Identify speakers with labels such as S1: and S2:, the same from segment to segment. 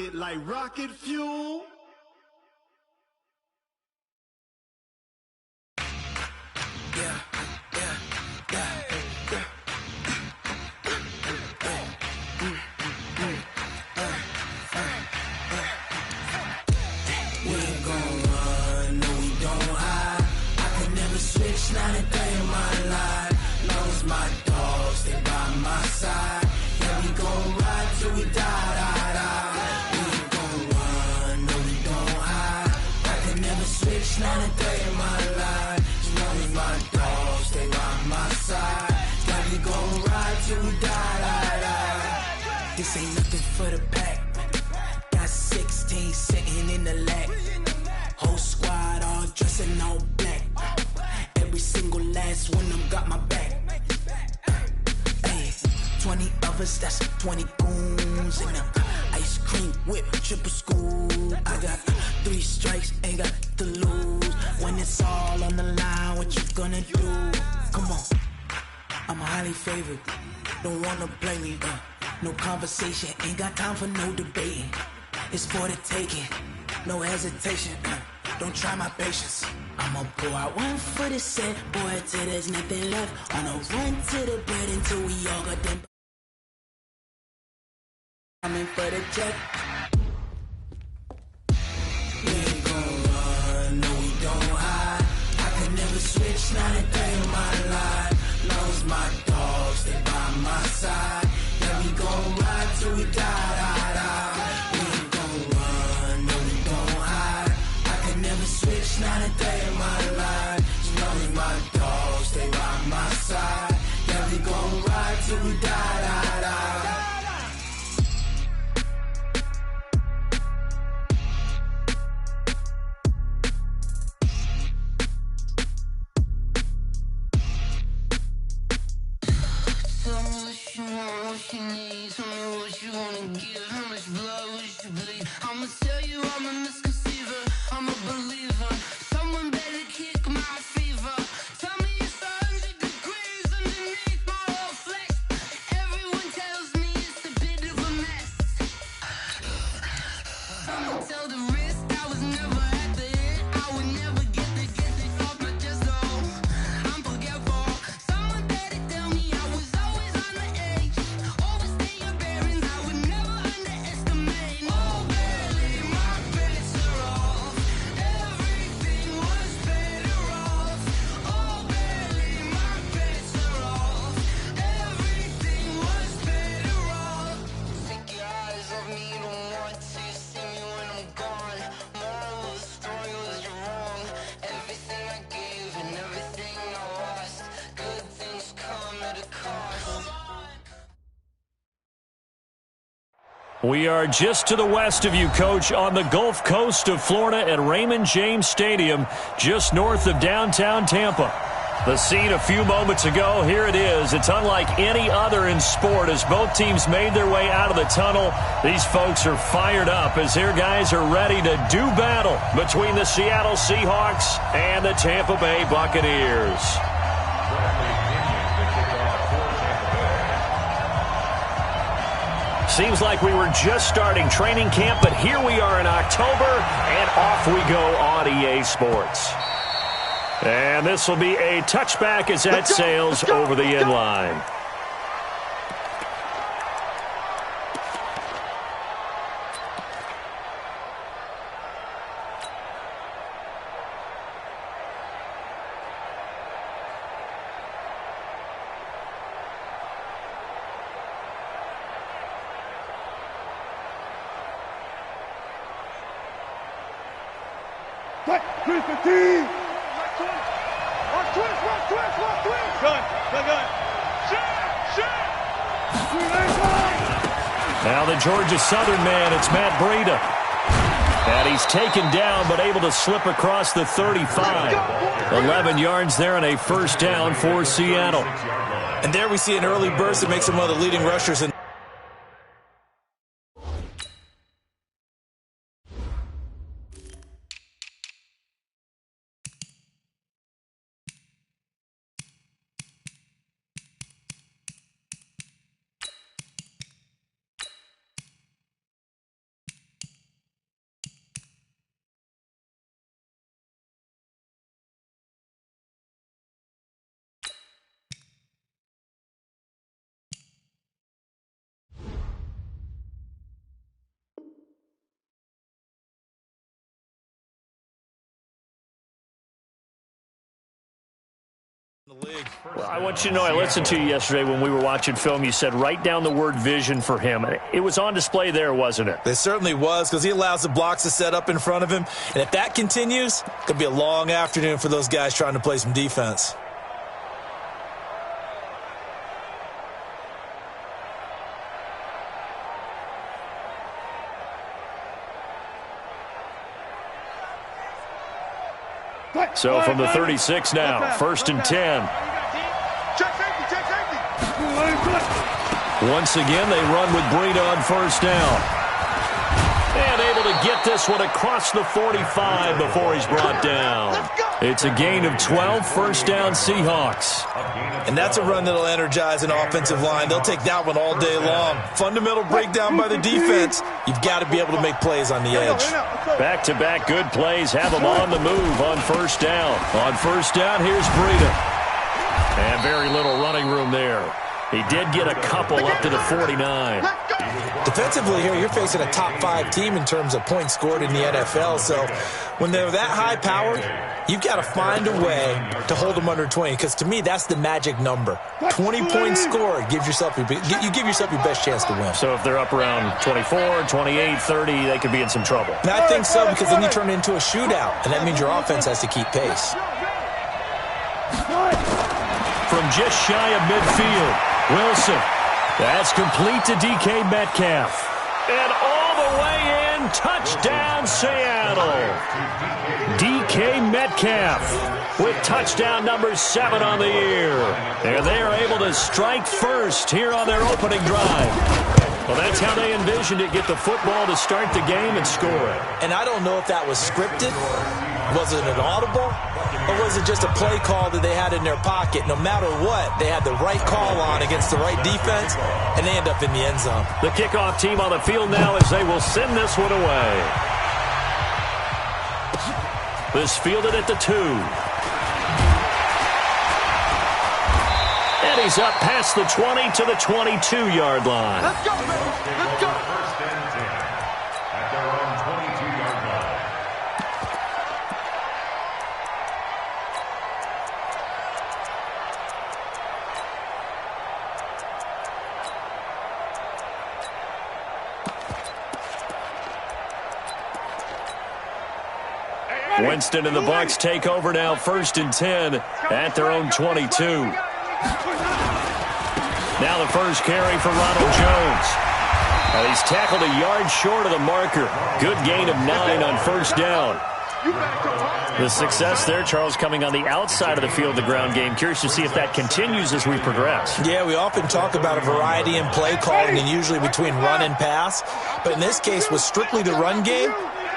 S1: it like rocket fuel.
S2: Not a day in my life, long as my dogs, they by my side. Yeah, we gon' ride till we die, die, die. We ain't gon' run, no, we don't hide. I can never switch, not a day in my life. As long as my dogs, they by my side. Yeah, we gon' ride till we die, die, die. This ain't nothing for the pack. Got 16 sitting in the lap. Whole squad all dressed in all black. Every single last one of them got my back. Hey, 20 of us, that's 20 goons. And ice cream whip, triple scoop. I got 3 strikes, ain't got to lose. When it's all on the line, what you gonna do? Come on, I'm highly favored. Don't wanna play me, no conversation. Ain't got time for no debating. It's for the taking, no hesitation. Don't try my patience. I'ma pour out one for the set, boy, till there's nothing left. On a run to the bread until we all got them. I'm in for the jet. We ain't gon' run, no, we don't hide. I can never switch, not a day in my life. Long as my dogs, they by my side. Yeah, we gon' ride till we die, die, die. We ain't gon' run, no, we don't hide. I can never switch, not a day in my life. As long as my dogs, they by my side. Yeah, we gon' ride till we die, die, die.
S3: Tell me what you want, what you need. Tell me what you wanna give. How much blood would you bleed? I'ma tell you I'm a misconceiver. I'm a believer. Someone better kick my fever. Tell me it's 100 degrees underneath my whole flesh. Everyone tells me it's a bit of a mess. I'ma tell the risk I was never at the hit. I would never get it off my chest. Oh, I'm forgetful. Someone better tell me I was always on the edge. Overstay your bearings, I would never underestimate. Oh, barely my bets are off. Everything was better off. Oh, barely my bets are off. Everything was better off. Take your eyes off me, don't want to see me when I'm gone. Moral of the story was you're wrong. Everything I gave and everything I lost. Good things come at a cost.
S4: We are just to the west of you, Coach, on the Gulf Coast of Florida at Raymond James Stadium, just north of downtown Tampa. The scene a few moments ago, here it is. It's unlike any other in sport as both teams made their way out of the tunnel. These folks are fired up as their guys are ready to do battle between the Seattle Seahawks and the Tampa Bay Buccaneers. Seems like we were just starting training camp, but here we are in October, and off we go on EA Sports. And this will be a touchback as that sails over the end line. Now the Georgia Southern man, it's Matt Breida. And he's taken down but able to slip across the 35. 11 yards there and a first down for Seattle.
S5: And there we see an early burst that makes him one of the leading rushers in.
S4: Well, I want you to know I listened to you yesterday when we were watching film. You said write down the word vision for him. It was on display there, wasn't it?
S5: It certainly was, because he allows the blocks to set up in front of him. And if that continues, it's going to be a long afternoon for those guys trying to play some defense.
S4: So from the 36 now, 1st and 10. Once again, they run with Breida on 1st down. And able to get this one across the 45 before he's brought down. It's a gain of 12, 1st down Seahawks.
S5: And that's a run that'll energize an offensive line. They'll take that one all day long. Fundamental breakdown by the defense. You've got to be able to make plays on the edge.
S4: Back-to-back good plays have them on the move on 1st down. On 1st down, here's Breida. And very little running room there. He did get a couple up to the 49.
S5: Defensively here, you're facing a top 5 team in terms of points scored in the NFL. So when they're that high-powered, you've got to find a way to hold them under 20, because to me, that's the magic number. 20 points scored, you give yourself your best chance to win.
S4: So if they're up around 24, 28, 30, they could be in some trouble.
S5: And I think so, because then you turn it into a shootout, and that means your offense has to keep pace.
S4: From just shy of midfield, Wilson. That's complete to DK Metcalf. And all the way in, touchdown Seattle. DK Metcalf with touchdown number 7 on the year. And they are able to strike first here on their opening drive. Well, that's how they envisioned it, get the football to start the game and score it.
S5: And I don't know if that was scripted. Was it an audible? Or was it just a play call that they had in their pocket? No matter what, they had the right call on against the right defense, and they end up in the end zone.
S4: The kickoff team on the field now as they will send this one away. This fielded at the 2. And he's up past the 20 to the 22-yard line.
S1: Let's go, man. Let's go. 1st and 10 at their own 22-yard line.
S4: Winston and the Bucs take over now, 1st and 10 at their own 22. Now the first carry for Ronald Jones. And he's tackled a yard short of the marker. Good gain of 9 on 1st down. The success there, Charles, coming on the outside of the field, the ground game. Curious to see if that continues as we progress.
S5: Yeah, we often talk about a variety in play calling and usually between run and pass. But in this case, with strictly the run game,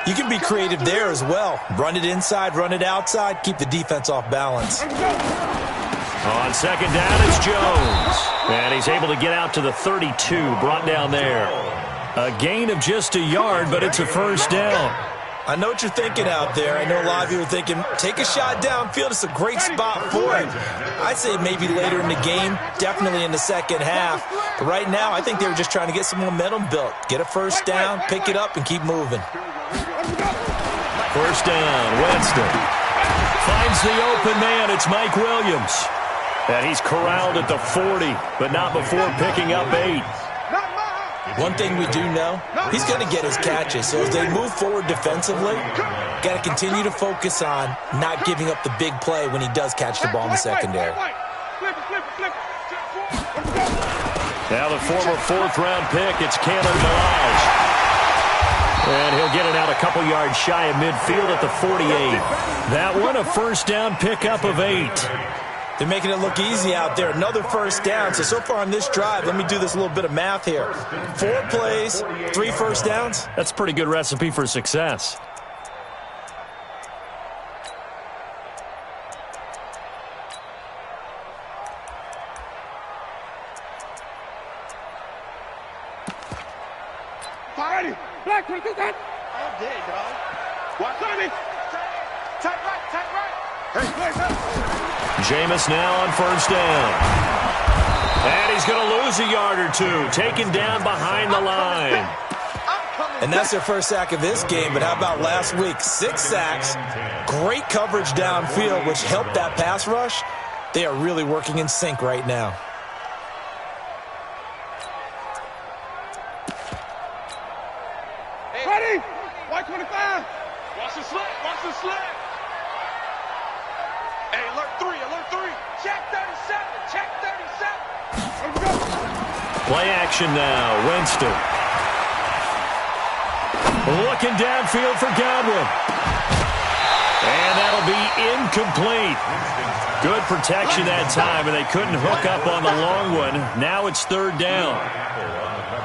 S5: you can be creative there as well. Run it inside, run it outside, keep the defense off balance.
S4: On 2nd down, it's Jones. And he's able to get out to the 32, brought down there. A gain of just a yard, but it's a 1st down.
S5: I know what you're thinking out there. I know a lot of you are thinking, take a shot downfield. It's a great spot for it. I'd say maybe later in the game, definitely in the second half. But right now, I think they were just trying to get some momentum built. Get a 1st down, pick it up, and keep moving.
S4: 1st down, Winston. Finds the open man. It's Mike Williams. And he's corralled at the 40, but not before picking up 8.
S5: One thing we do know, he's going to get his catches. So as they move forward defensively, got to continue to focus on not giving up the big play when he does catch the ball in the secondary.
S4: Now the former 4th-round pick, it's Cameron Balaj. And he'll get it out a couple yards shy of midfield at the 48. That one, a 1st down pickup of 8.
S5: They're making it look easy out there. Another 1st down. So far on this drive, let me do this little bit of math here. 4 plays, 3 1st downs.
S4: That's a pretty good recipe for success.
S1: Black, take that. All day, dog. Watch me. Take right. Hey,
S4: Jameis now on 1st down. And he's going to lose a yard or 2. Taken down behind the line.
S5: And that's their first sack of this game. But how about last week? 6 sacks. Great coverage downfield, which helped that pass rush. They are really working in sync right now.
S1: Ready? White 25. Watch the slip. Watch the slip. Hey, alert 3. Alert 3. Check 37. Check 37. Let's go.
S4: Play action now. Winston. Looking downfield for Godwin. And that'll be incomplete. Good protection that time, and they couldn't hook up on the long one. Now it's third down.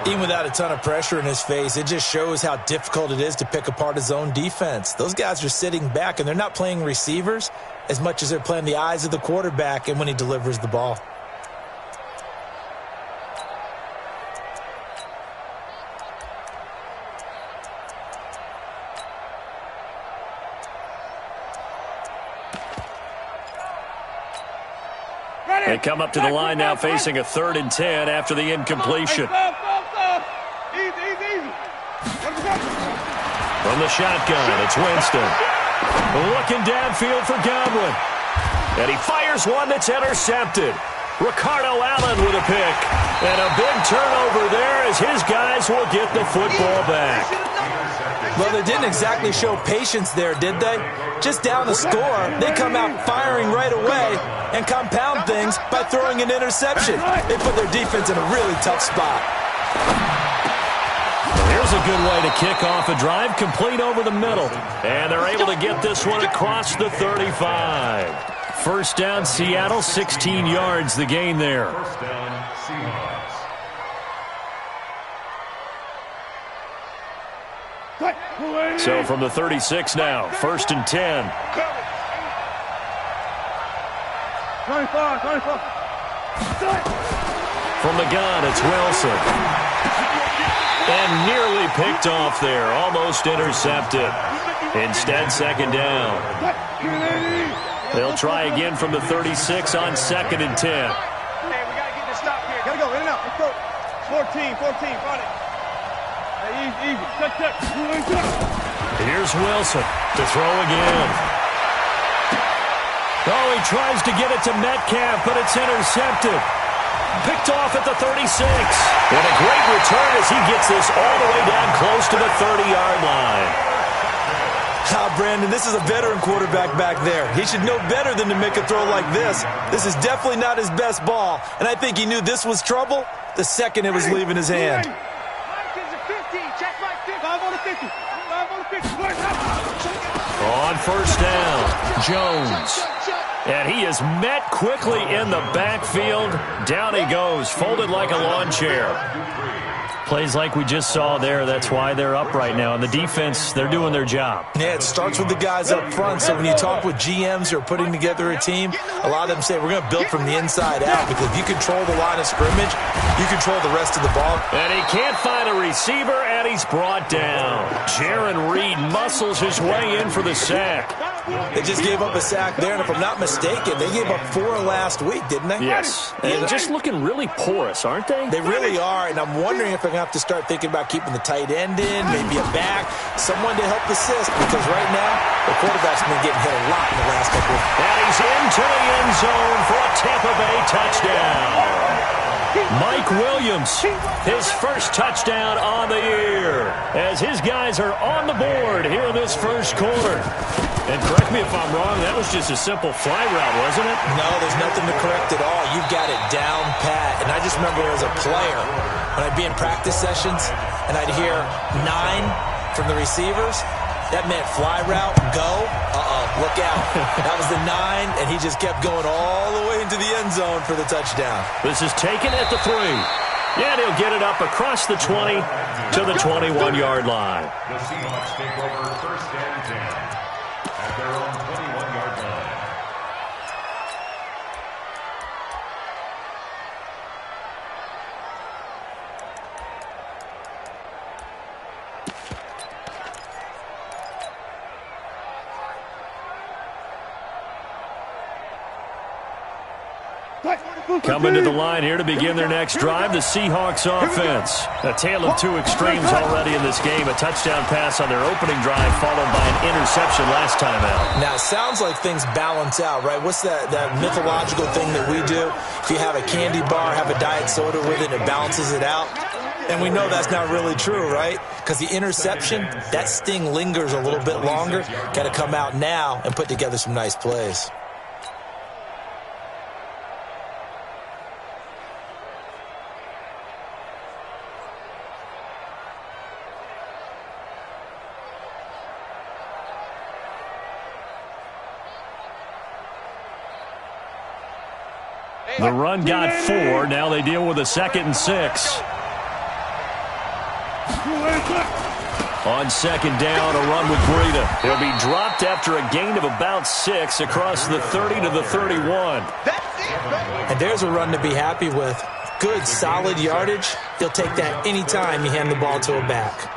S5: Even without a ton of pressure in his face, it just shows how difficult it is to pick apart his own defense. Those guys are sitting back, and they're not playing receivers as much as they're playing the eyes of the quarterback and when he delivers the ball.
S4: They come up to the line now facing a 3rd and 10 after the incompletion.
S1: Easy.
S4: From the shotgun, it's Winston. Looking downfield for Godwin. And he fires one that's intercepted. Ricardo Allen with a pick. And a big turnover there as his guys will get the football back.
S5: Well, they didn't exactly show patience there, did they? Just down the score, they come out firing right away and compound things by throwing an interception. They put their defense in a really tough spot.
S4: Here's a good way to kick off a drive, complete over the middle. And they're able to get this one across the 35. First down, Seattle, 16 yards the gain there.
S6: First down, Seahawks.
S4: So from the 36 now, 1st and 10.
S1: 25.
S4: From the gun, it's Wilson. And nearly picked off there, almost intercepted. Instead, 2nd down. They'll try again from the 36 on 2nd and 10.
S1: Hey, we got to get this stop here. Got to go, in and out. Let's go. 14, find it. Hey, easy. Check.
S4: Here's Wilson to throw again. Oh, he tries to get it to Metcalf, but it's intercepted. Picked off at the 36. And a great return as he gets this all the way down close to the 30-yard line.
S5: Brandon, this is a veteran quarterback back there. He should know better than to make a throw like this. This is definitely not his best ball, and I think he knew this was trouble the second it was leaving his hand.
S4: On first down, Jones. And he is met quickly in the backfield. Down he goes, folded like a lawn chair. Plays like we just saw there. That's why they're up right now. And the defense, they're doing their job.
S5: Yeah, it starts with the guys up front. So when you talk with GMs who are putting together a team, a lot of them say we're going to build from the inside out, because if you control the line of scrimmage, you control the rest of the ball.
S4: And he can't find a receiver, and he's brought down. Jaron Reed muscles his way in for the sack.
S5: They just gave up a sack there, and if I'm not mistaken, they gave up 4 last week, didn't they?
S4: Yes. And just looking really porous, aren't they?
S5: They really are, and I'm wondering if they're going to have to start thinking about keeping the tight end in, maybe a back, someone to help assist, because right now, the quarterback's been getting hit a lot in the last couple of weeks.
S4: And he's into the end zone for a Tampa Bay touchdown. Mike Williams, his first touchdown on the year, as his guys are on the board here in this first quarter. And correct me if I'm wrong, that was just a simple fly route, wasn't it?
S5: No, there's nothing to correct at all. You've got it down pat. And I just remember as a player, when I'd be in practice sessions and I'd hear 9 from the receivers, that meant fly route, go, look out. That was the 9, and he just kept going all the way into the end zone for the touchdown.
S4: This is taken at the 3. Yeah, and he'll get it up across the 20 to the 21-yard line.
S6: The Seahawks take over 1st and 10 at their own 21-yard line.
S4: Coming to the line here to begin their next drive, the Seahawks offense. A tale of two extremes already in this game. A touchdown pass on their opening drive followed by an interception last time out.
S5: Now, it sounds like things balance out, right? What's that mythological thing that we do? If you have a candy bar, have a diet soda with it, it balances it out. And we know that's not really true, right? Because the interception, that sting lingers a little bit longer. Got to come out now and put together some nice plays.
S4: The run got 4. Now they deal with a 2nd and 6. On 2nd down, a run with Breida. He'll be dropped after a gain of about 6 across the 30 to the 31.
S5: And there's a run to be happy with. Good, solid yardage. He'll take that anytime you hand the ball to a back.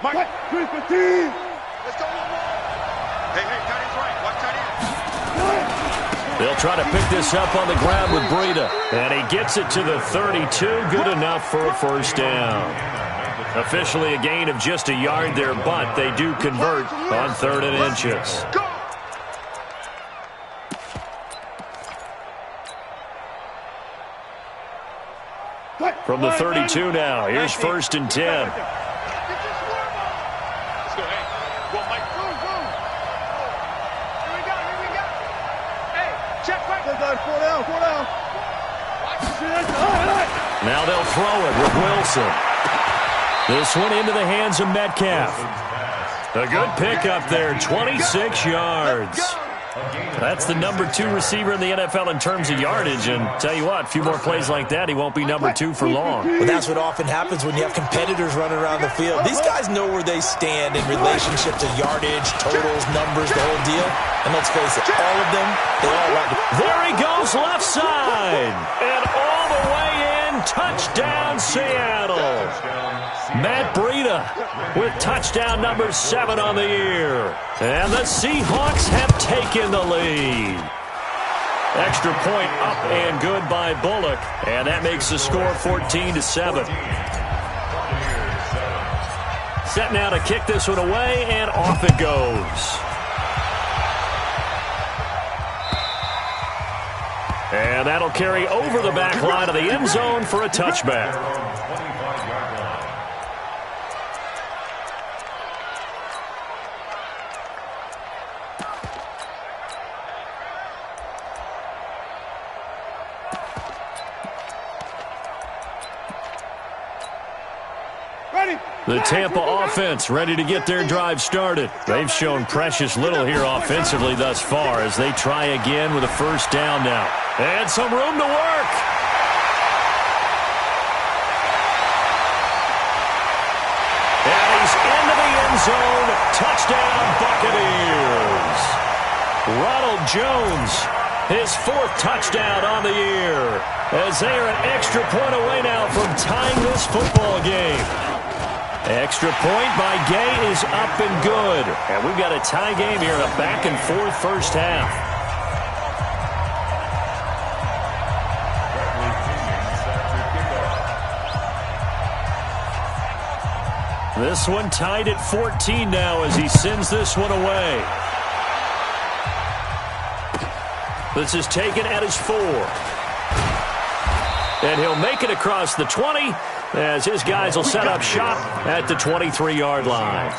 S1: Mike, 315. Let's go one more. Hey, tight end's right. Watch tight end.
S4: They'll try to pick this up on the ground with Breida. And he gets it to the 32. Good enough for a first down. Officially a gain of just a yard there, but they do convert on 3rd and inches. From the 32 now, here's 1st and 10. Now they'll throw it with Wilson. This one into the hands of Metcalf. A good pickup there, 26 yards. That's the number 2 receiver in the NFL in terms of yardage, and tell you what, a few more plays like that, he won't be number 2 for long.
S5: Well, that's what often happens when you have competitors running around the field. These guys know where they stand in relationship to yardage, totals, numbers, the whole deal. And let's face it, all of them, they all want to...
S4: There he goes, left side. And all the way in, touchdown Seattle. Matt Breida with touchdown number 7 on the year. And the Seahawks have taken the lead. Extra point up and good by Bullock. And that makes the score 14-7. Set now to kick this one away, and off it goes. And that'll carry over the back line of the end zone for a touchback. The Tampa offense ready to get their drive started. They've shown precious little here offensively thus far as they try again with a first down now. And some room to work. And he's into the end zone. Touchdown, Buccaneers. Ronald Jones, his 4th touchdown on the year, as they are an extra point away now from tying this football game. Extra point by Gay is up and good. And we've got a tie game here, a back-and-forth first half. This one tied at 14 now as he sends this one away. This is taken at his 4. And he'll make it across the 20 as his guys will set up shop at the 23-yard line.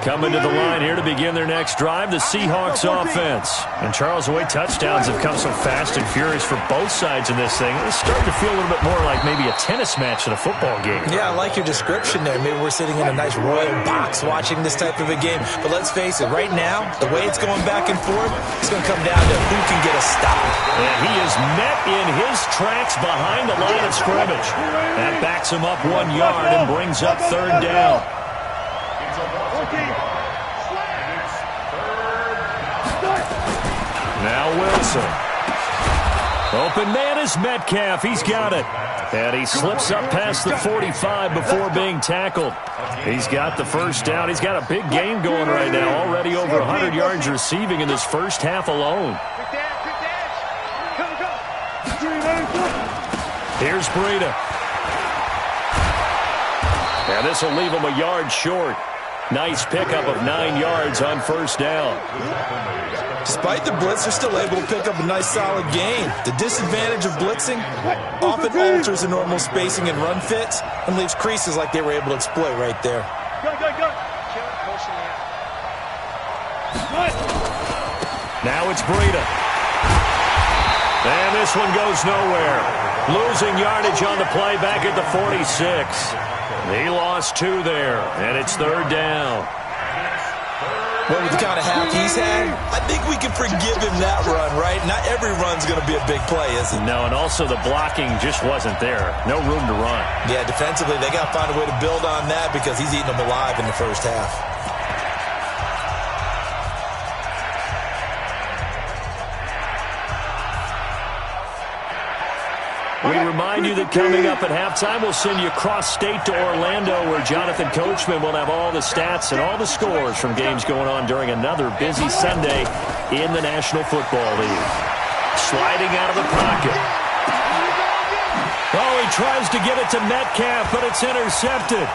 S4: Coming to the line here to begin their next drive, the Seahawks offense. And Charles, the way touchdowns have come so fast and furious for both sides in this thing, it's starting to feel a little bit more like maybe a tennis match than a football game. Yeah, I like your description there. Maybe we're sitting in a nice royal box watching this type of a game. But let's face it, right now, the way it's going back and forth, it's going to come down to who can get a stop. And he is met in his tracks behind the line of scrimmage. That backs him up 1 yard and brings up 3rd down. Now Wilson. Open man is Metcalf. He's got it. And he slips up past the 45 before being tackled. He's got the first down. He's got a big game going right now. Already over 100 yards receiving in this first half alone. Here's Breida. And this will leave him a yard short. Nice pickup of 9 yards on first down.
S5: Despite the blitz, they're still able to pick up a nice solid gain. The disadvantage of blitzing often alters the normal spacing and run fits and leaves creases like they were able to exploit right there.
S4: Now it's Breida. And this one goes nowhere. Losing yardage on the play back at the 46. He lost 2 there, and it's third down.
S5: Well, with the kind of half he's had, I think we can forgive him that run, right? Not every run's going to be a big play, is it?
S4: No, and also the blocking just wasn't there. No room to run.
S5: Yeah, defensively, they got to find a way to build on that because he's eating them alive in the first half.
S4: We remind you that coming up at halftime, we'll send you cross-state to Orlando, where Jonathan Coachman will have all the stats and all the scores from games going on during another busy Sunday in the National Football League. Sliding out of the pocket. Oh, he tries to get it to Metcalf, but it's intercepted.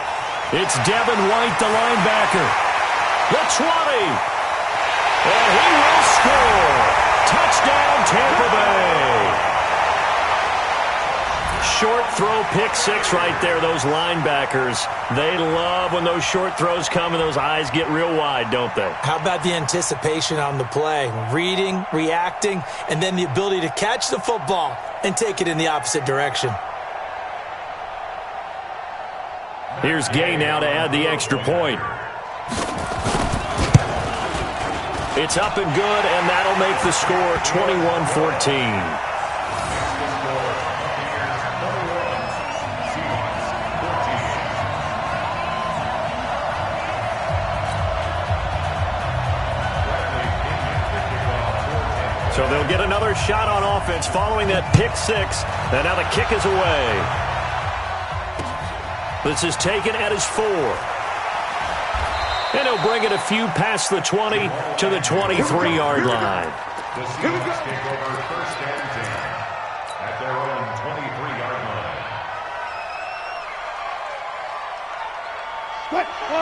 S4: It's Devin White, the linebacker. The 20. And he will score. Touchdown, Tampa Bay. Short throw, pick 6 right there. Those linebackers, they love when those short throws come and those eyes get real wide, don't they?
S5: How about the anticipation on the play? Reading, reacting, and then the ability to catch the football and take it in the opposite direction.
S4: Here's Gay now to add the extra point. It's up and good, and that'll make the score 21-14. So they'll get another shot on offense following that pick 6. And now the kick is away. This is taken at his 4. And he'll bring it a few past the 20 to the 23-yard line.
S6: The Seahawks take over first and 10 at their own 23-yard line.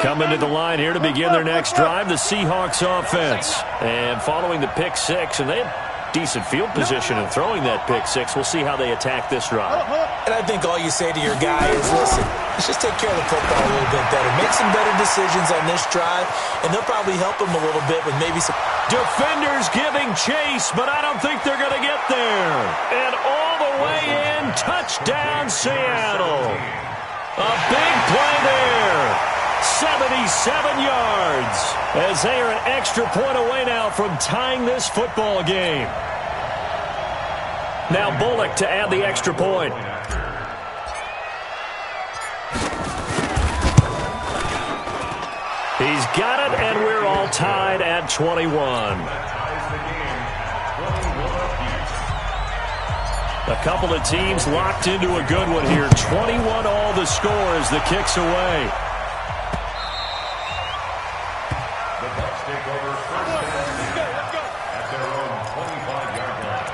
S4: Coming to the line here to begin their next drive, the Seahawks offense. And following the pick 6, and they have decent field position in throwing that pick 6. We'll see how they attack this drive.
S5: And I think all you say to your guy is, listen, let's just take care of the football a little bit better. Make some better decisions on this drive, and they'll probably help him a little bit with maybe some...
S4: Defenders giving chase, but I don't think they're going to get there. And all the way in, touchdown Seattle. A big play there. 77 yards as they are an extra point away now from tying this football game. Now Bullock to add the extra point. He's got it, and we're all tied at 21. A couple of teams locked into a good one here. 21 all the score as the kick's away.
S6: Take over first and 10 at their own 25-yard line.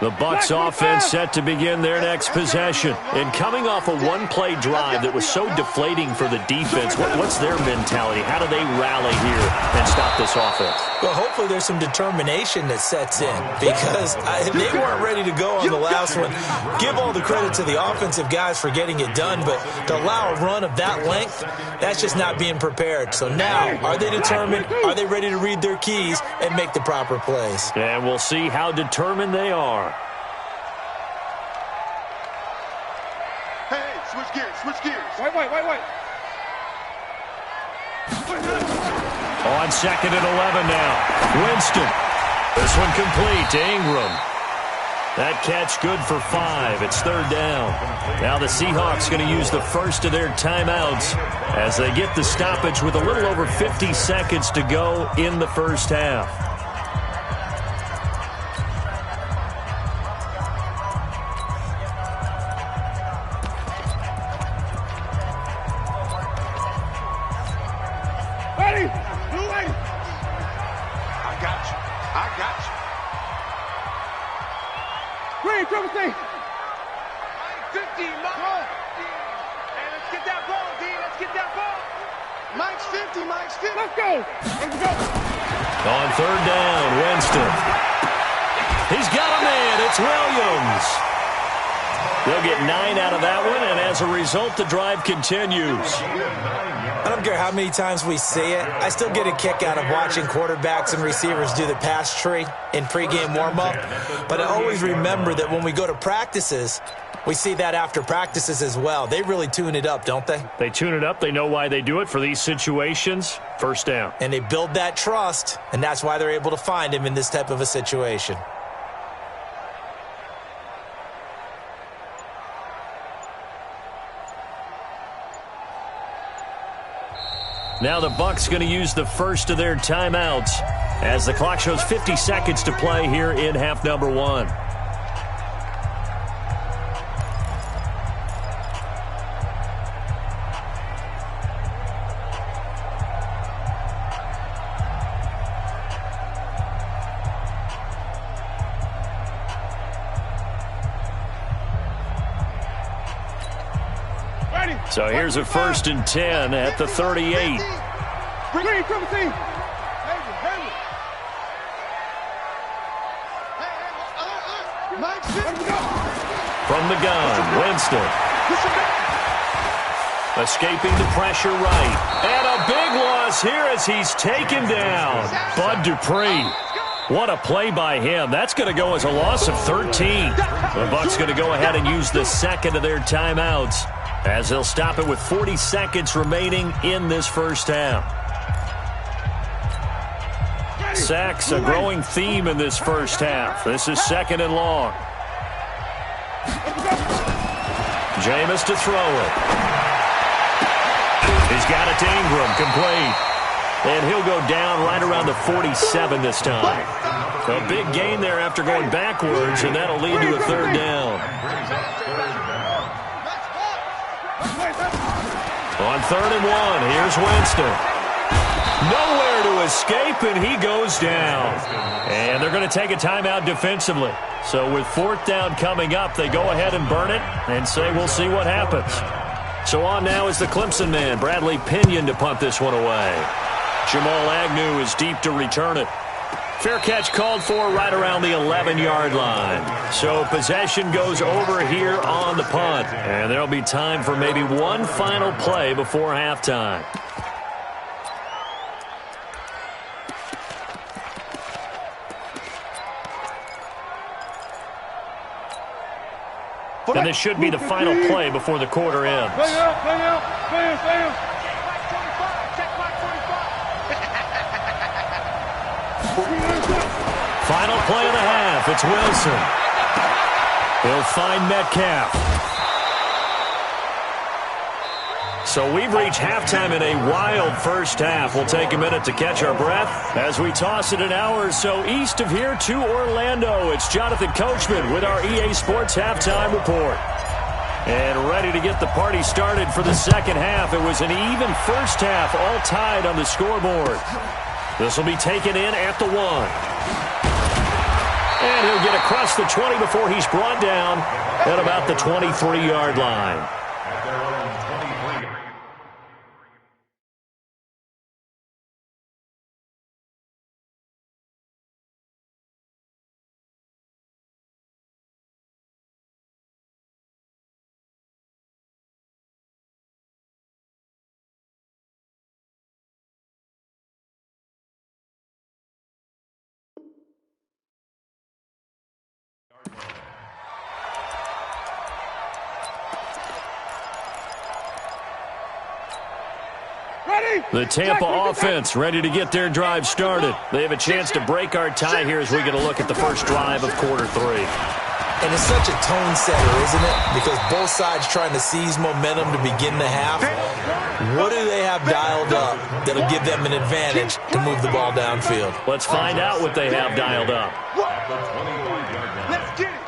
S4: The Bucs offense set to begin their next possession. And coming off a one-play drive that was so deflating for the defense, what's their mentality? How do they rally here and stop this offense?
S5: Well, hopefully there's some determination that sets in because they weren't ready to go on the last one. Give all the credit to the offensive guys for getting it done, but to allow a run of that length, that's just not being prepared. So now, are they determined? Are they ready to read their keys and make the proper plays?
S4: And we'll see how determined they are.
S1: Hey, switch gears, switch gears. Wait.
S4: On 2nd and 11 now. Winston. This one complete to Ingram. That catch good for 5. It's 3rd down. Now the Seahawks going to use the first of their timeouts as they get the stoppage with a little over 50 seconds to go in the first half. On 3rd down, Winston. He's got a man. It's Williams. They'll get 9 out of that one, and as a result, the drive continues.
S5: I don't care how many times we see it. I still get a kick out of watching quarterbacks and receivers do the pass tree in pregame warm-up. But I always remember that when we go to practices, we see that after practices as well. They really tune it up, don't they?
S4: They tune it up. They know why they do it for these situations. First down.
S5: And they build that trust, and that's why they're able to find him in this type of a situation.
S4: Now the Bucs going to use the first of their timeouts as the clock shows 50 seconds to play here in half number 1. So here's a 1st and 10 at the 38. From the gun, Winston. Escaping the pressure right. And a big loss here as he's taken down. Bud Dupree. What a play by him. That's going to go as a loss of 13. The Bucs going to go ahead and use the second of their timeouts as they'll stop it with 40 seconds remaining in this first half. Sacks, a growing theme in this first half. This is 2nd and long. Jameis to throw it. He's got it to Ingram, complete. And he'll go down right around the 47 this time. A big gain there after going backwards, and that'll lead to a 3rd down. On 3rd and 1, here's Winston. Nowhere to escape, and he goes down. And they're going to take a timeout defensively. So with 4th down coming up, they go ahead and burn it and say we'll see what happens. So on now is the Clemson man, Bradley Pinion, to punt this one away. Jamal Agnew is deep to return it. Fair catch called for right around the 11-yard line. So possession goes over here on the punt. And there'll be time for maybe one final play before halftime. And this should be the final play before the quarter ends. Final play of the half. It's Wilson. He'll find Metcalf. So we've reached halftime in a wild first half. We'll take a minute to catch our breath as we toss it an hour or so east of here to Orlando. It's Jonathan Coachman with our EA Sports Halftime Report. And ready to get the party started for the second half. It was an even first half, all tied on the scoreboard. This will be taken in at the 1. And he'll get across the 20 before he's brought down at about the 23-yard line.
S6: At their own 23.
S4: The Tampa offense ready to get their drive started. They have a chance to break our tie here as we get a look at the first drive of quarter 3.
S5: And it's such a tone setter, isn't it? Because both sides trying to seize momentum to begin the half. What do they have dialed up that'll give them an advantage to move the ball downfield?
S4: Let's find out what they have dialed up.
S6: At the 25-yard line.
S1: Let's get it.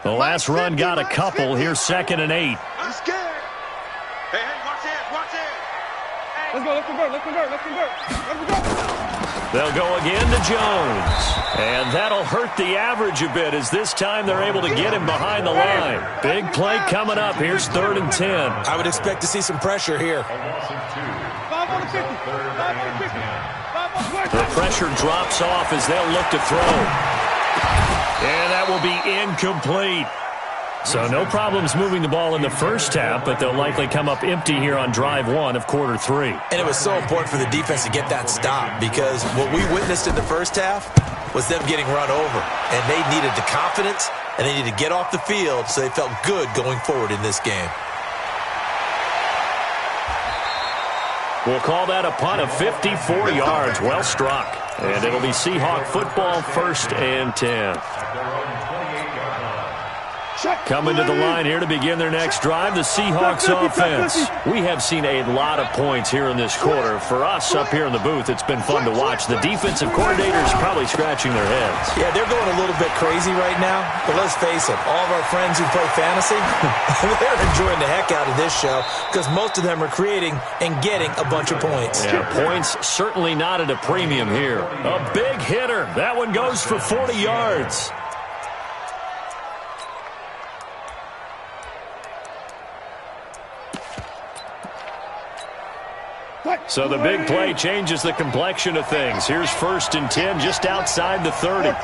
S4: The last run got a couple. Here's 2nd and 8.
S1: I'm scared. Hey, watch it, watch it. Let's go, let's convert, let's convert, let's convert. Let's go.
S4: They'll go again to Jones. And that'll hurt the average a bit as this time they're able to get him behind the line. Big play coming up. Here's 3rd and 10.
S5: I would expect to see some pressure here.
S6: A loss of 2.
S1: 5 on the 50.
S6: 3rd
S1: 5 on the
S6: and
S1: 50.
S6: 10.
S1: 5 on the 50.
S4: The pressure drops off as they'll look to throw. And that will be incomplete. So no problems moving the ball in the first half, but they'll likely come up empty here on drive 1 of quarter 3.
S5: And it was so important for the defense to get that stop because what we witnessed in the first half was them getting run over. And they needed the confidence, and they needed to get off the field so they felt good going forward in this game.
S4: We'll call that a punt of 54 yards. Well struck. And it'll be Seahawk football, 1st and 10.
S6: At their own 28-yard line.
S4: Coming to the line here to begin their next drive, the Seahawks offense. We have seen a lot of points here in this quarter. For us up here in the booth, it's been fun to watch. The defensive coordinators probably scratching their heads.
S5: Yeah, they're going a little bit crazy right now, but let's face it, all of our friends who play fantasy, they're enjoying the heck out of this show because most of them are creating and getting a bunch of points.
S4: Yeah, points certainly not at a premium here. A big hitter. That one goes for 40 yards. So the big play changes the complexion of things. Here's 1st and 10 just outside the 30.
S1: 14,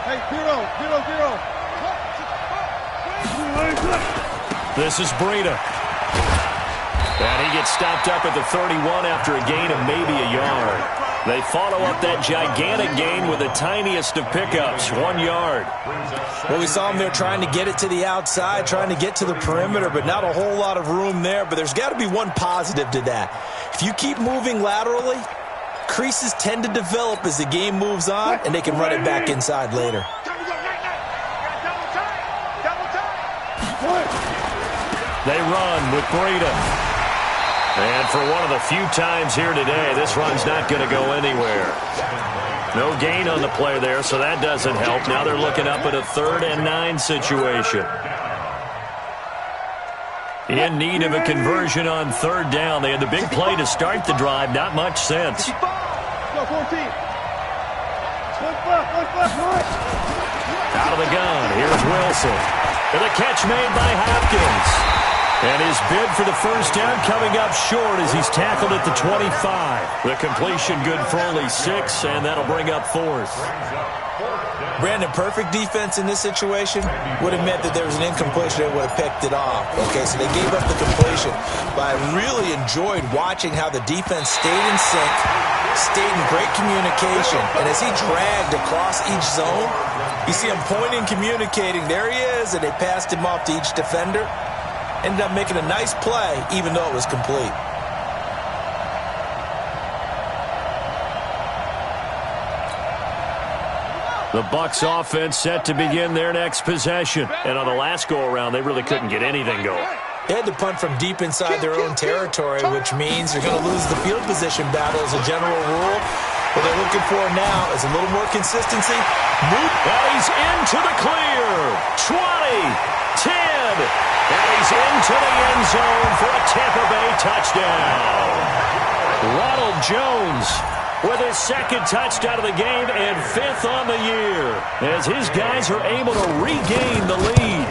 S1: Hey, 0, 0, 0.
S4: This is Breida. And he gets stopped up at the 31 after a gain of maybe a yard. They follow up that gigantic gain with the tiniest of pickups, 1 yard.
S5: Well, we saw them there trying to get it to the outside, trying to get to the perimeter, but not a whole lot of room there. But there's got to be one positive to that. If you keep moving laterally, creases tend to develop as the game moves on, and they can run it back inside later.
S4: They run with Breida. And for one of the few times here today, this run's not going to go anywhere. No gain on the play there, so that doesn't help. Now they're looking up at a 3rd and 9 situation. In need of a conversion on 3rd down. They had the big play to start the drive. Not much sense.
S1: Go, 14.
S4: Out of the gun. Here's Wilson. And the catch made by Hopkins. And his bid for the first down coming up short as he's tackled at the 25. The completion good for only 6, and that'll bring up 4th.
S5: Brandon, perfect defense in this situation would have meant that there was an incompletion that would have picked it off. Okay, so they gave up the completion. But I really enjoyed watching how the defense stayed in sync, stayed in great communication. And as he dragged across each zone, you see him pointing, communicating. There he is, and they passed him off to each defender. Ended up making a nice play, even though it was complete.
S4: The Bucs offense set to begin their next possession. And on the last go-around, they really couldn't get anything going.
S5: They had to punt from deep inside their own territory, which means they're going to lose the field position battle as a general rule. What they're looking for now is a little more consistency.
S4: And he's into the clear. 20, 10, and he's into the end zone for a Tampa Bay touchdown. Ronald Jones with his second touchdown of the game and 5th on the year, as his guys are able to regain the lead.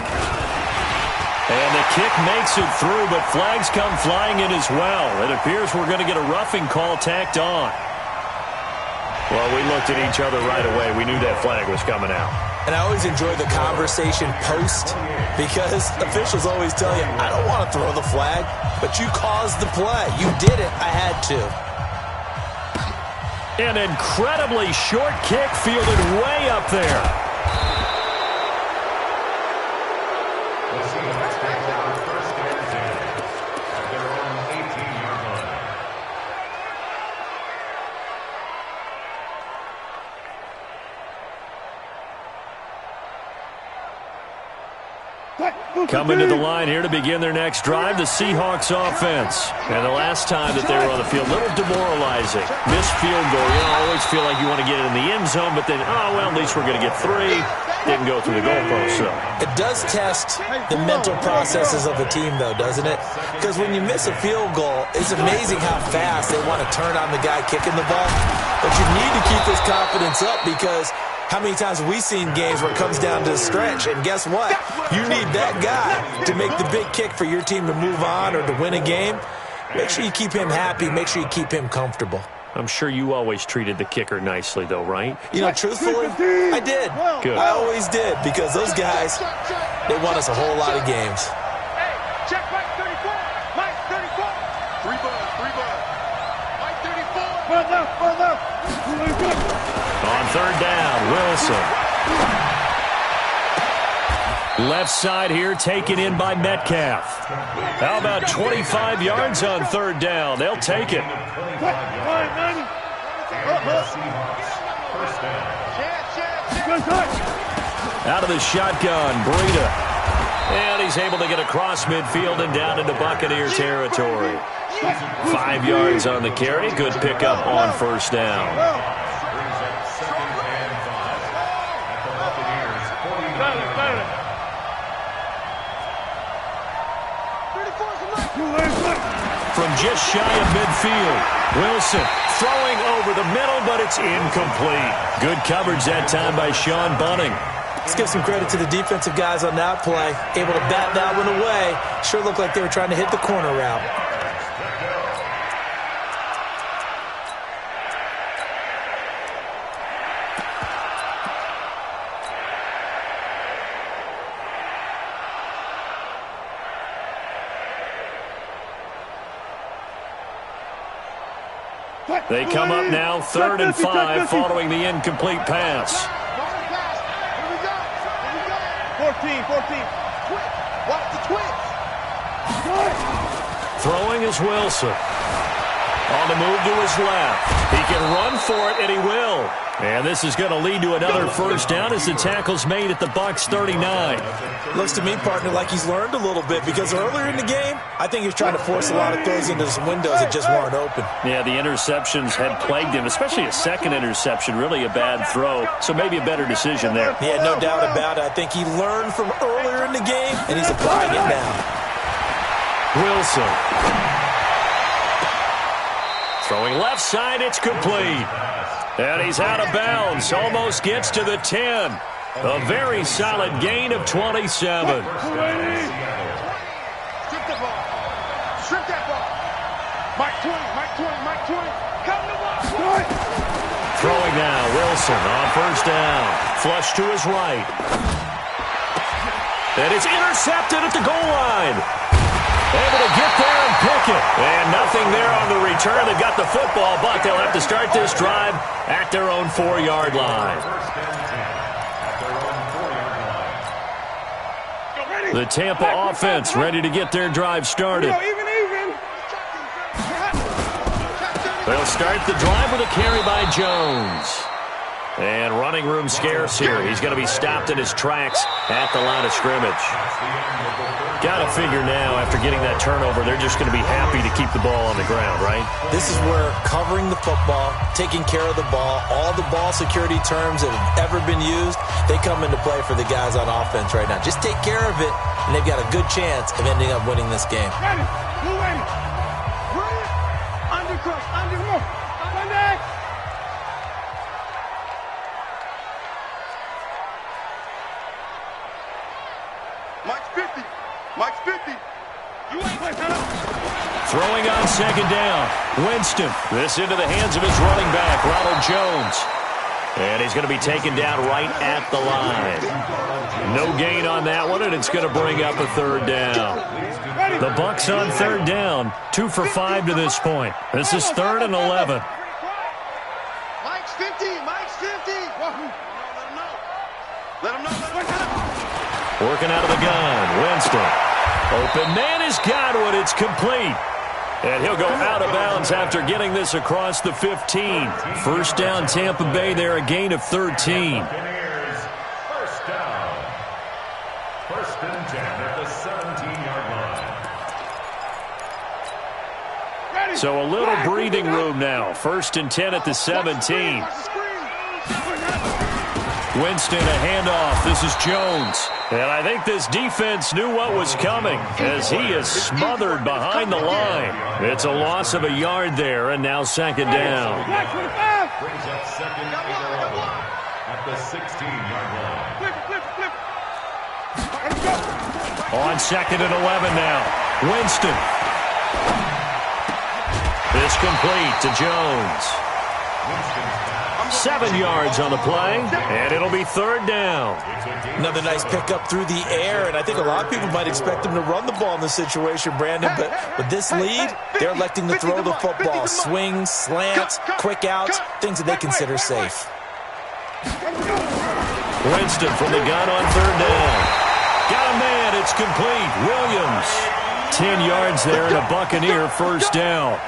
S4: And the kick makes it through, but flags come flying in as well. It appears we're going to get a roughing call tacked on. Well, we looked at each other right away. We knew that flag was coming out.
S5: And I always enjoy the conversation post, because officials always tell you, I don't want to throw the flag, but you caused the play. You did it. I had to.
S4: An incredibly short kick fielded way up there. Coming to the line here to begin their next drive, the Seahawks offense. And the last time that they were on the field, a little demoralizing. Missed field goal. You know, always feel like you want to get it in the end zone, but then, oh, well, at least we're going to get 3. Didn't go through the goalpost, so.
S5: It does test the mental processes of a team, though, doesn't it? Because when you miss a field goal, it's amazing how fast they want to turn on the guy kicking the ball. But you need to keep this confidence up, because how many times have we seen games where it comes down to the stretch, and guess what? You need that guy to make the big kick for your team to move on or to win a game. Make sure you keep him happy. Make sure you keep him comfortable.
S4: I'm sure you always treated the kicker nicely, though, right?
S5: You know, truthfully, I did.
S4: Good.
S5: I always did, because those guys, they won us a whole lot of games.
S1: Hey, check Mike 34. Mike 34. 3 bud, 3 bud. Mike 34. Further, further.
S4: On 3rd down, Wilson. Left side here taken in by Metcalf. How about 25 yards on 3rd down? They'll take it. Out of the shotgun, Breida. And he's able to get across midfield and down into Buccaneer territory. 5 yards on the carry. Good pickup on 1st down. From just shy of midfield, Wilson throwing over the middle, but it's incomplete. Good coverage that time by Sean Bunting.
S5: Let's give some credit to the defensive guys on that play. Able to bat that one away. Sure looked like they were trying to hit the corner route.
S4: They come up now 3rd and 5 following the incomplete pass.
S1: 14. Watch the twins.
S4: Throwing is Wilson. On the move to his left. He can run for it, and he will. And this is going to lead to another 1st down as the tackle's made at the Bucs 39.
S5: Looks to me, partner, like he's learned a little bit, because earlier in the game, I think he was trying to force a lot of throws into some windows that just weren't open.
S4: Yeah, the interceptions had plagued him, especially a second interception, really a bad throw. So maybe a better decision there.
S5: Yeah, no doubt about it. I think he learned from earlier in the game, and he's applying it now.
S4: Wilson. Throwing left side, it's complete. And he's out of bounds, almost gets to the 10. A very solid gain of 27.
S1: Strip the ball. Strip that ball. Mike 20. Come to ball.
S4: Throwing now, Wilson on 1st down. Flush to his right. And it's intercepted at the goal line. Able to get there and pick it. And nothing there on the return. They've got the football, but they'll have to start this drive at their own 4-yard line. The Tampa offense ready to get their drive started. They'll start the drive with a carry by Jones. And running room scarce here. He's going to be stopped in his tracks at the line of scrimmage. Got to figure now, after getting that turnover, they're just going to be happy to keep the ball on the ground, right?
S5: This is where covering the football, taking care of the ball, all the ball security terms that have ever been used, they come into play for the guys on offense right now. Just take care of it, and they've got a good chance of ending up winning this game.
S1: Ready. Blue ready. Undercross. Under.
S4: Throwing on second down. Winston. This into the hands of his running back, Ronald Jones. And he's going to be taken down right at the line. No gain on that one, and it's going to bring up a third down. The Bucs on third down. 2 for 5 to this point. This is 3rd and 11.
S1: Mike's 50. Mike's 50. Let him know.
S4: Working out of the gun. Winston. Open man is Godwin. It's complete. And he'll go out of bounds after getting this across the 15. First down, Tampa Bay there, a gain of 13.
S6: First down. 1st and 10 at the 17-yard line.
S4: So a little breathing room now. 1st and 10 at the 17. Winston, a handoff. This is Jones. And I think this defense knew what was coming as he is smothered behind the line. It's a loss of a yard there, and now second down.
S6: Brings up 2nd and 11 at the 16-yard line.
S4: On 2nd and 11 now. Winston. This complete to Jones. 7 yards on the play, and it'll be 3rd down.
S5: Another nice pickup through the air, and I think a lot of people might expect him to run the ball in this situation, Brandon, but with this lead, they're electing to throw the football. Swings, slants, quick outs, things that they consider safe.
S4: Winston from the gun on 3rd down. Got a man, it's complete. Williams. 10 yards there and a Buccaneer first down.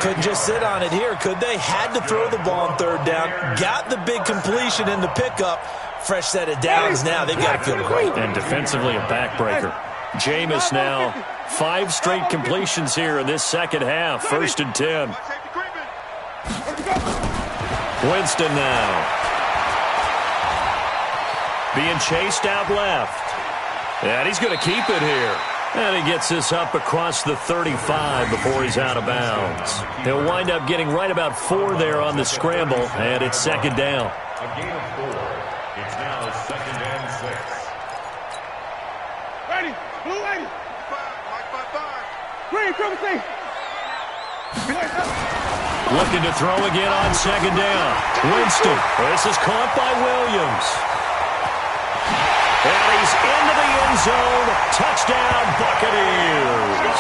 S5: Couldn't just sit on it here, could they? Had to throw the ball on 3rd down. Got the big completion in the pickup. Fresh set of downs now. They've got to feel great.
S4: And defensively a backbreaker. Jameis now 5 straight completions here in this second half. 1st and 10. Winston now. Being chased out left. And he's going to keep it here. And he gets this up across the 35 before he's out of bounds. He'll wind up getting right about 4 there on the scramble, and it's second down.
S6: A gain of 4. It's now 2nd and 6.
S1: Ready. Blue ready. 5. Green, triple C.
S4: Looking to throw again on second down. Winston. This is caught by Williams. And he's into the end zone. Touchdown, Buccaneers.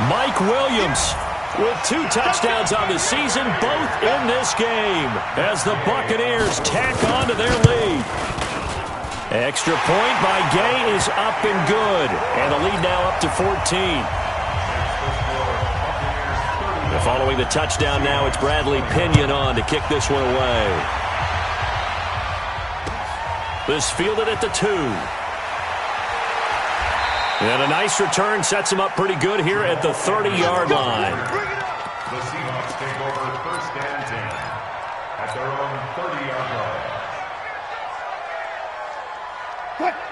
S4: Mike Williams with 2 touchdowns on the season, both in this game, as the Buccaneers tack on to their lead. Extra point by Gay is up and good. And the lead now up to 14. Following the touchdown now, it's Bradley Pinion on to kick this one away. This fielded at the 2. And a nice return sets him up pretty good here at the 30-yard line.
S6: The Seahawks take over 1st and 10 at their own 30-yard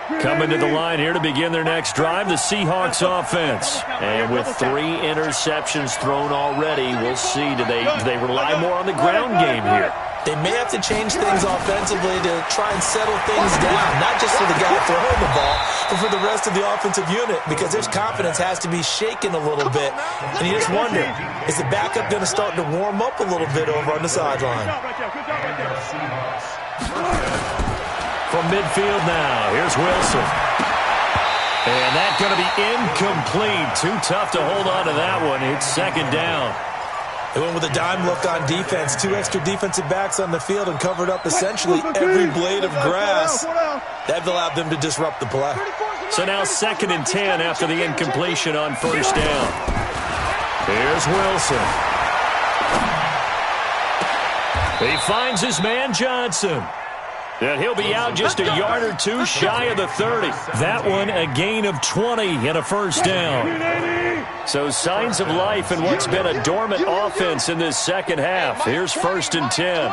S6: line.
S4: Coming to the line here to begin their next drive, the Seahawks offense. And with 3 interceptions thrown already, we'll see. Do they rely more on the ground game here?
S5: They may have to change things offensively to try and settle things down, not just for the guy throwing the ball, but for the rest of the offensive unit, because their confidence has to be shaken a little bit. And you just wonder, is the backup going to start to warm up a little bit over on the sideline?
S4: From midfield now, here's Wilson. And that's going to be incomplete. Too tough to hold on to that one. It's second down.
S5: They went with a dime look on defense. 2 extra defensive backs on the field and covered up essentially every blade of grass. That allowed them to disrupt the play.
S4: So now 2nd and 10 after the incompletion on first down. Here's Wilson. He finds his man Johnson. And he'll be out just a yard or 2 shy of the 30. That one a gain of 20 and a first down. So signs of life in what's been a dormant offense in this second half. Here's 1st and 10.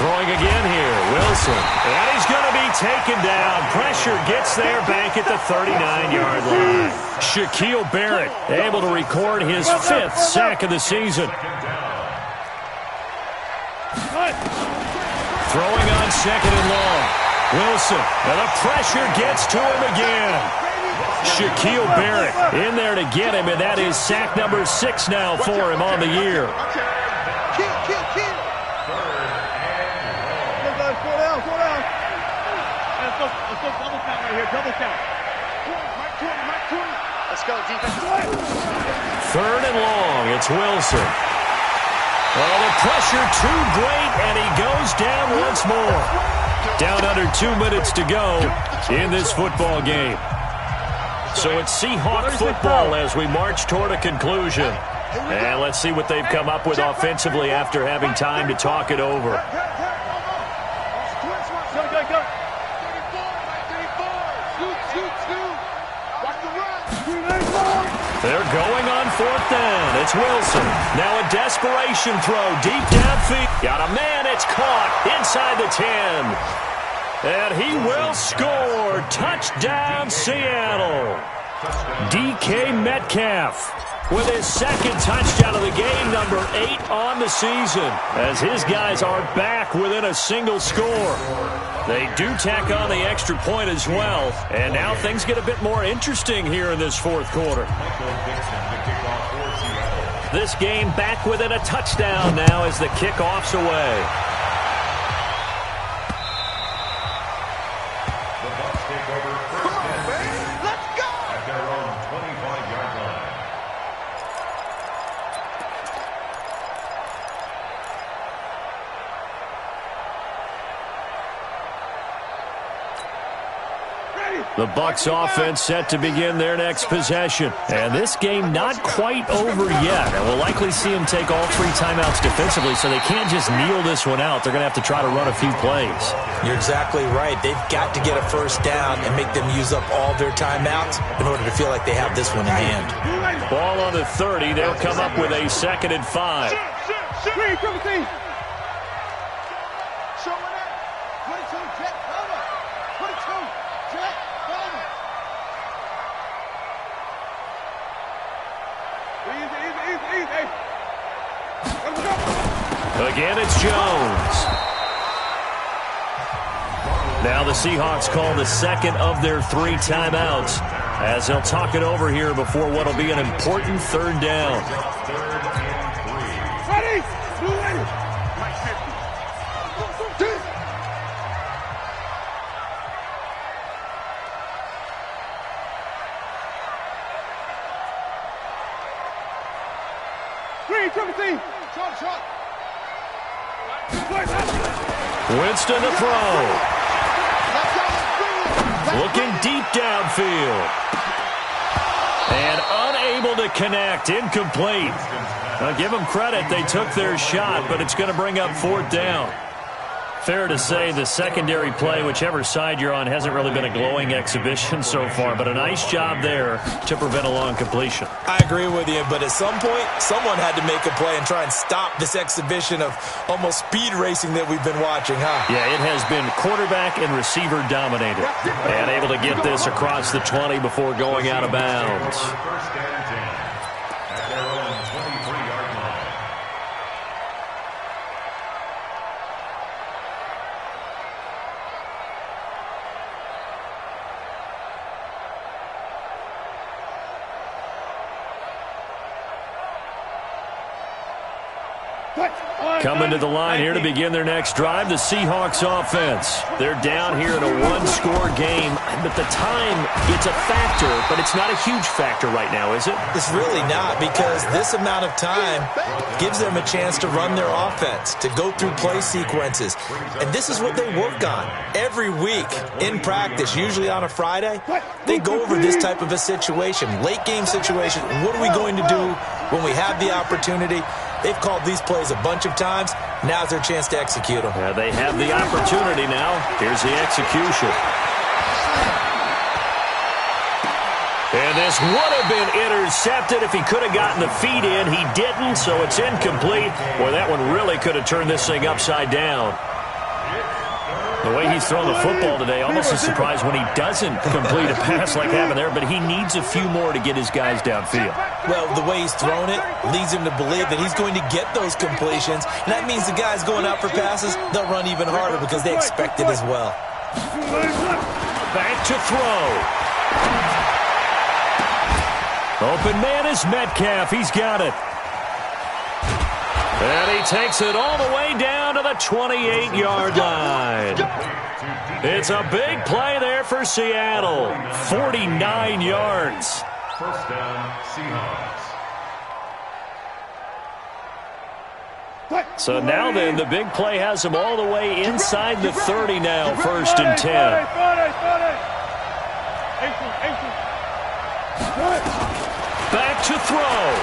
S4: Throwing again here, Wilson. And he's going to be taken down. Pressure gets there back at the 39-yard line. Shaquille Barrett able to record his 5th sack of the season. Throwing on 2nd and long. Wilson, and the pressure gets to him again. Shaquille Barrett in there to get him, and that is sack number 6 now for him on the year.
S1: Kill. Slow down. Let's go double count right here, double count. Mike 20. Let's go, defense.
S4: 3rd and long, it's Wilson. Well, the pressure too great, and he goes down once more. Down under 2 minutes to go in this football game. So it's Seahawk football as we march toward a conclusion. And let's see what they've come up with offensively after having time to talk it over. They're going on 4th down. It's Wilson. Now a desperation throw deep downfield. Got a man. It's caught inside the 10. And he will score. Touchdown, Seattle. DK Metcalf with his 2nd touchdown of the game, number 8 on the season, as his guys are back within a single score. They do tack on the extra point as well, and now things get a bit more interesting here in this 4th quarter. This game back within a touchdown now as the kickoff's away.
S6: The Bucs take over first and 10. Let's go! At their own 25-yard line.
S4: The Bucs offense set to begin their next possession. And this game not quite over yet. And we'll likely see them take all 3 timeouts defensively, so they can't just kneel this one out. They're going to have to try to run a few plays.
S5: You're exactly right. They've got to get a first down and make them use up all their timeouts in order to feel like they have this one in hand.
S4: Ball on the 30. They'll come up with a 2nd and 5. Again, it's Jones. Now the Seahawks call the 2nd of their 3 timeouts as they'll talk it over here before what will be an important 3rd down.
S6: 3rd and 3.
S1: Ready? Ready? Mike 50. 3, 17. Shot.
S4: Winston to throw. Looking deep downfield. And unable to connect. Incomplete. Now give them credit. They took their shot, but it's going to bring up 4th down. Fair to say the secondary play, whichever side you're on, hasn't really been a glowing exhibition so far, but a nice job there to prevent a long completion.
S5: I agree with you, but at some point, someone had to make a play and try and stop this exhibition of almost speed racing that we've been watching, huh?
S4: Yeah, it has been quarterback and receiver dominated, and able to get this across the 20 before going out of bounds.
S6: First and 10. At their own 23-yard line.
S4: Coming to the line here to begin their next drive, the Seahawks offense. They're down here in a 1-score game, but the time, it's a factor, but it's not a huge factor right now, is it?
S5: It's really not, because this amount of time gives them a chance to run their offense, to go through play sequences. And this is what they work on every week in practice, usually on a Friday. They go over this type of a situation, late game situation. What are we going to do when we have the opportunity? They've called these plays a bunch of times. Now's their chance to execute them.
S4: Yeah, they have the opportunity now. Here's the execution. And this would have been intercepted if he could have gotten the feet in. He didn't, so it's incomplete. Boy, that one really could have turned this thing upside down. The way he's thrown the football today, almost a surprise when he doesn't complete a pass like happened there, but he needs a few more to get his guys downfield.
S5: Well, the way he's thrown it leads him to believe that he's going to get those completions. And that means the guys going out for passes, they'll run even harder because they expect it as well.
S4: Back to throw. Open man is Metcalf. He's got it. And he takes it all the way down to the 28-yard line. It's a big play there for Seattle. 49 yards.
S6: First down, Seahawks.
S4: So now then, the big play has him all the way inside the 30 now, 1st and 10. Back to throw.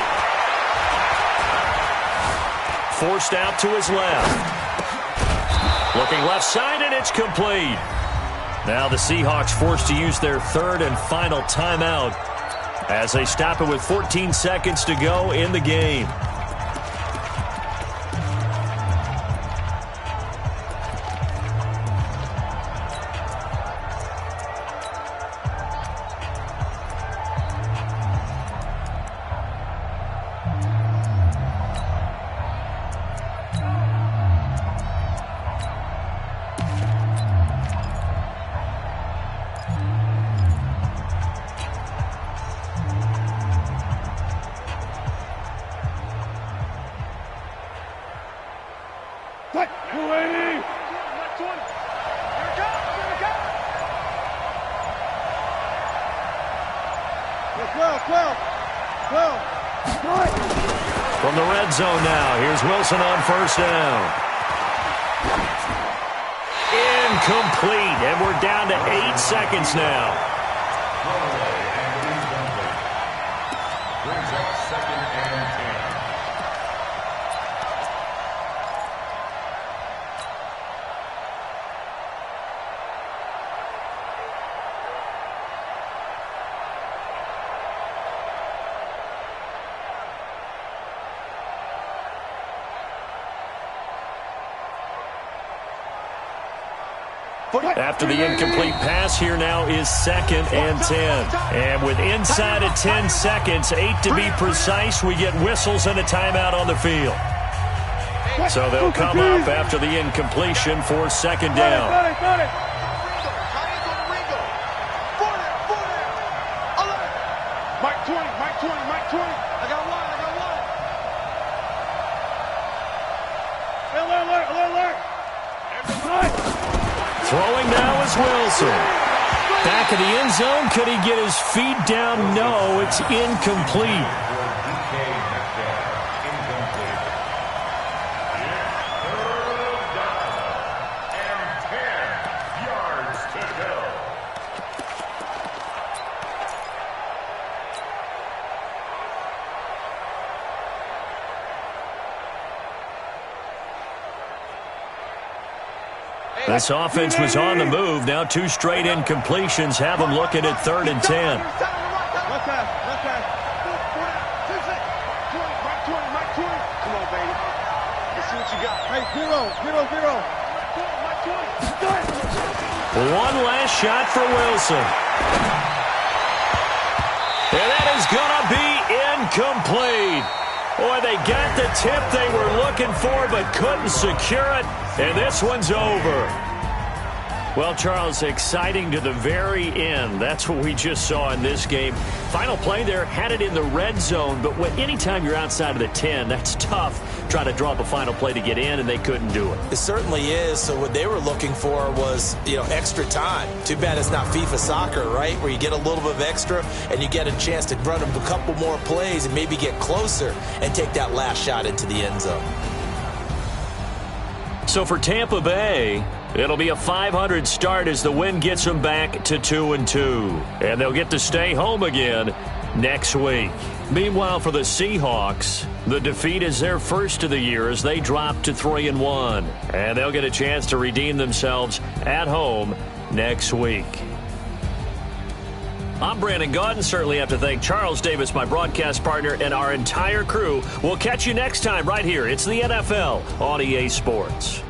S4: Forced out to his left. Looking left side, and it's complete. Now the Seahawks forced to use their 3rd and final timeout as they stop it with 14 seconds to go in the game. From the red zone now, here's Wilson on 1st down. Incomplete, and we're down to 8 seconds now.
S6: Brings up 2nd and 10.
S4: After the incomplete pass, here now is 2nd and 10. And with inside of 10 seconds, 8 to be precise, we get whistles and a timeout on the field. So they'll come up after the incompletion for 2nd down.
S1: Mike 20, Mike 20, Mike 20. I got one, I got one. Alert.
S4: Throwing now is Wilson. Back in the end zone. Could he get his feet down? No, it's incomplete. This offense was on the move. Now 2 straight incompletions have them looking at 3rd and 10. One last shot for Wilson. And that is going to be incomplete. Boy, they got the tip they were looking for but couldn't secure it. And this one's over. Well, Charles, exciting to the very end. That's what we just saw in this game. Final play there, had it in the red zone, but anytime you're outside of the 10, that's tough. Try to draw up a final play to get in, and they couldn't do it.
S5: It certainly is. So what they were looking for was, extra time. Too bad it's not FIFA soccer, right, where you get a little bit of extra and you get a chance to run a couple more plays and maybe get closer and take that last shot into the end zone.
S4: So for Tampa Bay, it'll be a .500 start as the win gets them back to 2-2. And they'll get to stay home again next week. Meanwhile, for the Seahawks, the defeat is their first of the year as they drop to 3-1. And they'll get a chance to redeem themselves at home next week. I'm Brandon Gaudin. Certainly have to thank Charles Davis, my broadcast partner, and our entire crew. We'll catch you next time right here. It's the NFL on EA Sports.